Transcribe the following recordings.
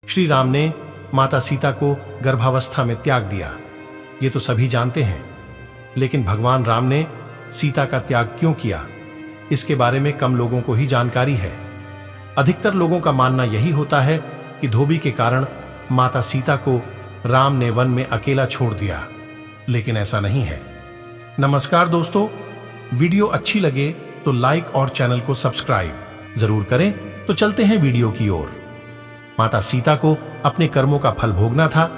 श्री राम ने माता सीता को गर्भावस्था में त्याग दिया, ये तो सभी जानते हैं। लेकिन भगवान राम ने सीता का त्याग क्यों किया, इसके बारे में कम लोगों को ही जानकारी है। अधिकतर लोगों का मानना यही होता है कि धोबी के कारण माता सीता को राम ने वन में अकेला छोड़ दिया, लेकिन ऐसा नहीं है। नमस्कार दोस्तों, वीडियो अच्छी लगे तो लाइक और चैनल को सब्सक्राइब जरूर करें। तो चलते हैं वीडियो की ओर। माता सीता को अपने कर्मों का फल भोगना था,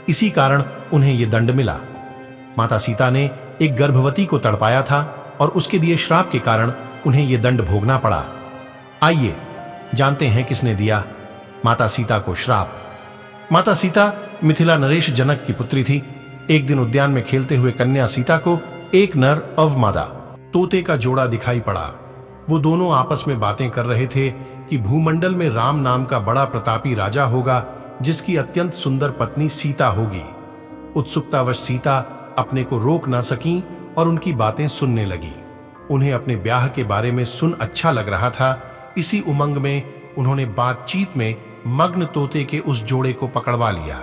इसी कारण उन्हें यह दंड मिला। माता सीता ने एक गर्भवती को तड़पाया था और उसके दिए श्राप के कारण उन्हें यह दंड भोगना पड़ा। आइए जानते हैं किसने दिया माता सीता को श्राप। माता सीता मिथिला नरेश जनक की पुत्री थी। एक दिन उद्यान में खेलते हुए कन्या सीता को एक नर अवमादा तोते का जोड़ा दिखाई पड़ा। वो दोनों आपस में बातें कर रहे थे कि भूमंडल में राम नाम का बड़ा प्रतापी राजा होगा, जिसकी अत्यंत सुंदर पत्नी सीता होगी। उत्सुकतावश सीता अपने को रोक ना सकी और उनकी बातें सुनने लगी। उन्हें अपने ब्याह के बारे में सुन अच्छा लग रहा था। इसी उमंग में उन्होंने बातचीत में मग्न तोते के उस जोड़े को पकड़वा लिया।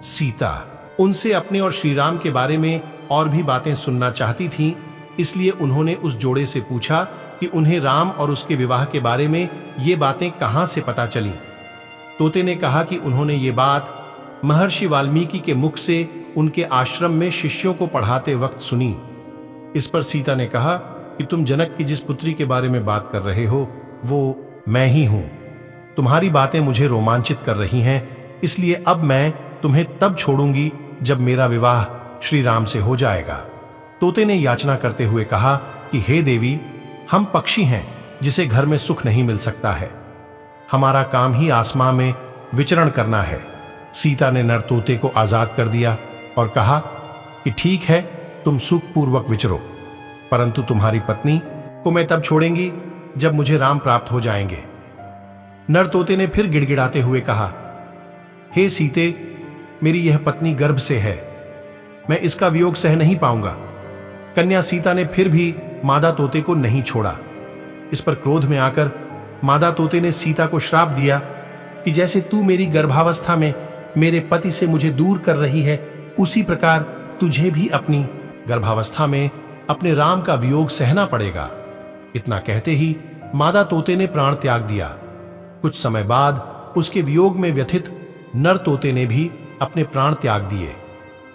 सीता उनसे अपने और श्री राम के बारे में और भी बातें सुनना चाहती थीं, इसलिए उन्होंने उस जोड़े से पूछा कि उन्हें राम और उसके विवाह के बारे में ये बातें कहां से पता चली। तोते ने कहा कि उन्होंने ये बात महर्षि वाल्मीकि के मुख से उनके आश्रम में शिष्यों को पढ़ाते वक्त सुनी। इस पर सीता ने कहा कि तुम जनक की जिस पुत्री के बारे में बात कर रहे हो वो मैं ही हूं। तुम्हारी बातें मुझे रोमांचित कर रही हैं, इसलिए अब मैं तुम्हें तब छोड़ूंगी जब मेरा विवाह श्री राम से हो जाएगा। तोते ने याचना करते हुए कहा कि हे देवी, हम पक्षी हैं जिसे घर में सुख नहीं मिल सकता है। हमारा काम ही आसमां में विचरण करना है। सीता ने नर तोते को आजाद कर दिया और कहा कि ठीक है, तुम सुखपूर्वक विचरो, परंतु तुम्हारी पत्नी को मैं तब छोड़ेंगी जब मुझे राम प्राप्त हो जाएंगे। नर तोते ने फिर गिड़गिड़ाते हुए कहा, हे सीते, मेरी यह पत्नी गर्भ से है, मैं इसका वियोग सह नहीं पाऊंगा। कन्या सीता ने फिर भी मादा तोते को नहीं छोड़ा। इस पर क्रोध में आकर मादा तोते ने सीता को श्राप दिया कि जैसे तू मेरी गर्भावस्था में मेरे पति से मुझे दूर कर रही है, उसी प्रकार तुझे भी अपनी गर्भावस्था में अपने राम का वियोग सहना पड़ेगा। इतना कहते ही मादा तोते ने प्राण त्याग दिया। कुछ समय बाद उसके वियोग में व्यथित नर तोते ने भी अपने प्राण त्याग दिए।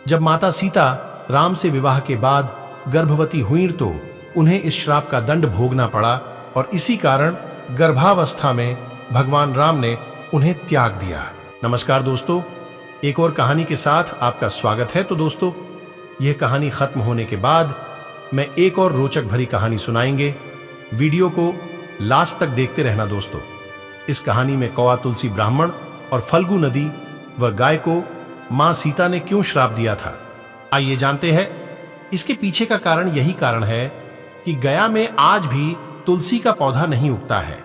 जब माता सीता राम से विवाह के बाद गर्भवती हुईं तो उन्हें इस श्राप का दंड भोगना पड़ा और इसी कारण गर्भावस्था में भगवान राम ने उन्हें त्याग दिया। नमस्कार दोस्तों, एक और कहानी के साथ आपका स्वागत है। तो दोस्तों, यह कहानी खत्म होने के बाद मैं एक और रोचक भरी कहानी सुनाएंगे। वीडियो को लास्ट तक देखते रहना दोस्तों। इस कहानी में कौवा तुलसी ब्राह्मण और फल्गु नदी व गाय को मां सीता ने क्यों श्राप दिया था, आइए जानते हैं। इसके पीछे का कारण यही कारण है कि गया में आज भी तुलसी का पौधा नहीं उगता है।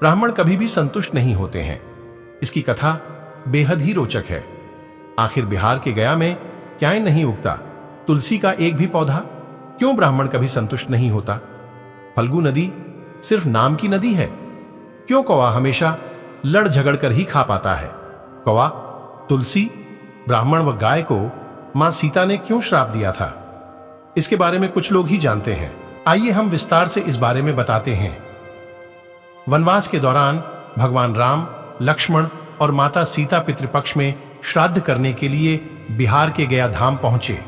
ब्राह्मण कभी भी संतुष्ट नहीं होते हैं। इसकी कथा बेहद ही रोचक है। आखिर बिहार के गया में क्या नहीं उगता तुलसी का एक भी पौधा? क्यों ब्राह्मण कभी संतुष्ट नहीं होता? फल्गु नदी सिर्फ नाम की नदी है। क्यों कौवा हमेशा लड़ झगड़ कर ही खा पाता है? कौवा, तुलसी, ब्राह्मण व गाय को मां सीता ने क्यों श्राप दिया था, इसके बारे में कुछ लोग ही जानते हैं। आइए हम विस्तार से इस बारे में बताते हैं। वनवास के दौरान भगवान राम, लक्ष्मण और माता सीता पितृपक्ष में श्राद्ध करने के लिए बिहार के गया धाम पहुंचे।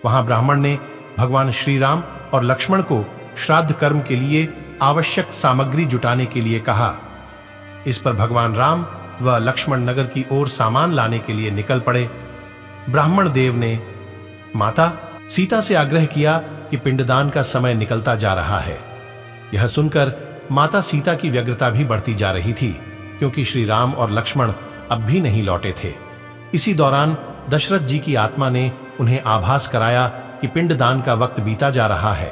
वहां ब्राह्मण ने भगवान श्री राम और लक्ष्मण को श्राद्ध कर्म के लिए आवश्यक सामग्री जुटाने के लिए कहा। इस पर भगवान राम व लक्ष्मण नगर की ओर सामान लाने के लिए निकल पड़े। ब्राह्मण देव ने माता सीता से आग्रह किया कि पिंडदान का समय निकलता जा रहा है। यह सुनकर माता सीता की व्यग्रता भी बढ़ती जा रही थी, क्योंकि श्री राम और लक्ष्मण अब भी नहीं लौटे थे। इसी दौरान दशरथ जी की आत्मा ने उन्हें आभास कराया कि पिंडदान का वक्त बीता जा रहा है।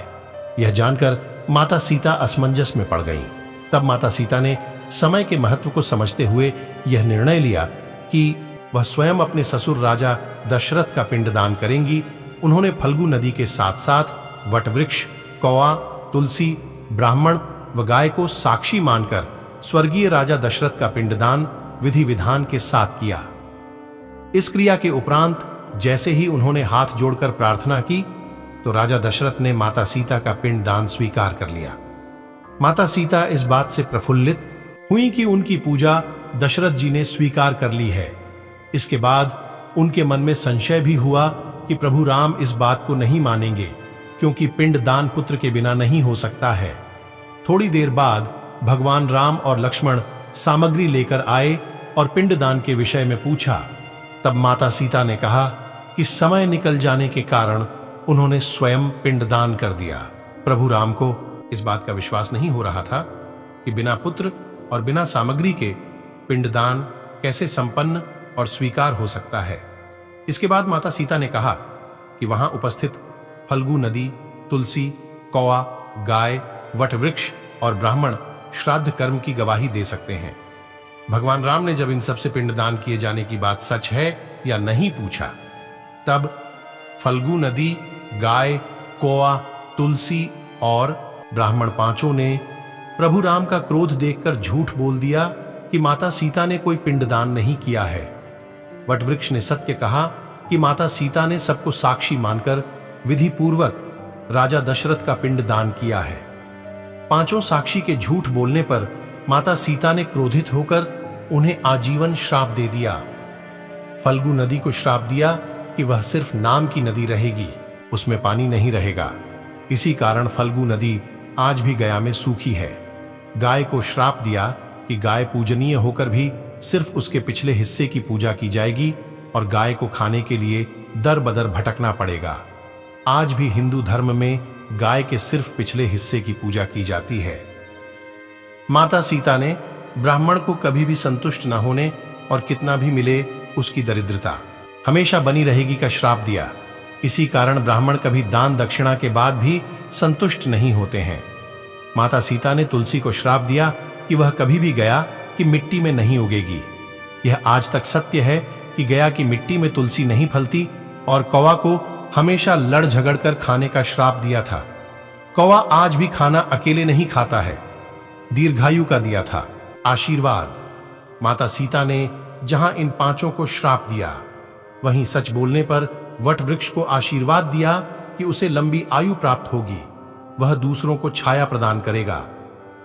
यह जानकर माता सीता असमंजस में पड़ गईं। तब माता सीता ने समय के महत्व को समझते हुए यह निर्णय लिया कि वह स्वयं अपने ससुर राजा दशरथ का पिंडदान करेंगी। उन्होंने फल्गु नदी के साथ साथ वटवृक्ष, कौवा, तुलसी, ब्राह्मण व गाय को साक्षी मानकर स्वर्गीय राजा दशरथ का पिंडदान विधि विधान के साथ किया। इस क्रिया के उपरांत जैसे ही उन्होंने हाथ जोड़कर प्रार्थना की तो राजा दशरथ ने माता सीता का पिंड दान स्वीकार कर लिया। माता सीता इस बात से प्रफुल्लित हुई कि उनकी पूजा दशरथ जी ने स्वीकार कर ली है। इसके बाद उनके मन में संशय भी हुआ कि प्रभु राम इस बात को नहीं मानेंगे, क्योंकि पिंड दान पुत्र के बिना नहीं हो सकता है। थोड़ी देर बाद भगवान राम और लक्ष्मण सामग्री लेकर आए और पिंड दान के विषय में पूछा। तब माता सीता ने कहा कि समय निकल जाने के कारण उन्होंने स्वयं पिंडदान कर दिया। प्रभु राम को इस बात का विश्वास नहीं हो रहा था कि बिना पुत्र और बिना सामग्री के पिंडदान कैसे संपन्न और स्वीकार हो सकता है। इसके बाद माता सीता ने कहा कि वहां उपस्थित फल्गु नदी, तुलसी, कौआ, गाय, वटवृक्ष और ब्राह्मण श्राद्ध कर्म की गवाही दे सकते हैं। भगवान राम ने जब इन सबसे पिंडदान किए जाने की बात सच है या नहीं पूछा, तब फल्गु नदी, गाय, कौआ, तुलसी और ब्राह्मण पांचों ने प्रभु राम का क्रोध देखकर झूठ बोल दिया कि माता सीता ने कोई पिंडदान नहीं किया है। वटवृक्ष ने सत्य कहा कि माता सीता ने सबको साक्षी मानकर विधि पूर्वक राजा दशरथ का पिंडदान किया है। पांचों साक्षी के झूठ बोलने पर माता सीता ने क्रोधित होकर उन्हें आजीवन श्राप दे दिया। फल्गु नदी को श्राप दिया कि वह सिर्फ नाम की नदी रहेगी, उसमें पानी नहीं रहेगा। इसी कारण फल्गु नदी आज भी गया में सूखी है। गाय को श्राप दिया कि गाय पूजनीय होकर भी सिर्फ उसके पिछले हिस्से की पूजा की जाएगी और गाय को खाने के लिए दर बदर भटकना पड़ेगा। आज भी हिंदू धर्म में गाय के सिर्फ पिछले हिस्से की पूजा की जाती है। माता सीता ने ब्राह्मण को कभी भी संतुष्ट न होने और कितना भी मिले उसकी दरिद्रता हमेशा बनी रहेगी का श्राप दिया। इसी कारण ब्राह्मण कभी दान दक्षिणा के बाद भी संतुष्ट नहीं होते हैं। माता सीता ने तुलसी को श्राप दिया कि वह कभी भी गया की मिट्टी में नहीं उगेगी। यह आज तक सत्य है कि गया की मिट्टी में तुलसी नहीं फलती। और कौवा को हमेशा लड़ झगड़ कर खाने का श्राप दिया था। कौवा आज भी खाना अकेले नहीं खाता है। दीर्घायु का दिया था आशीर्वाद। माता सीता ने जहां इन पांचों को श्राप दिया, वहीं सच बोलने पर वट वृक्ष को आशीर्वाद दिया कि उसे लंबी आयु प्राप्त होगी, वह दूसरों को छाया प्रदान करेगा।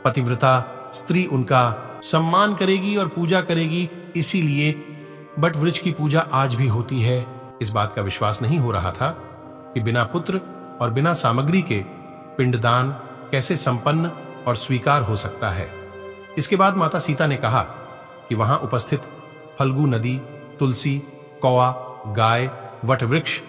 पतिव्रता स्त्री उनका सम्मान करेगी और पूजा करेगी, इसीलिए वट वृक्ष की पूजा आज भी होती है। इस बात का विश्वास नहीं हो रहा था कि बिना पुत्र और बिना सामग्री के पिंडदान कैसे संपन्न और स्वीकार हो सकता है। इसके बाद माता सीता ने कहा कि वहां उपस्थित फल्गु नदी, तुलसी, कौआ, गाय, वटवृक्ष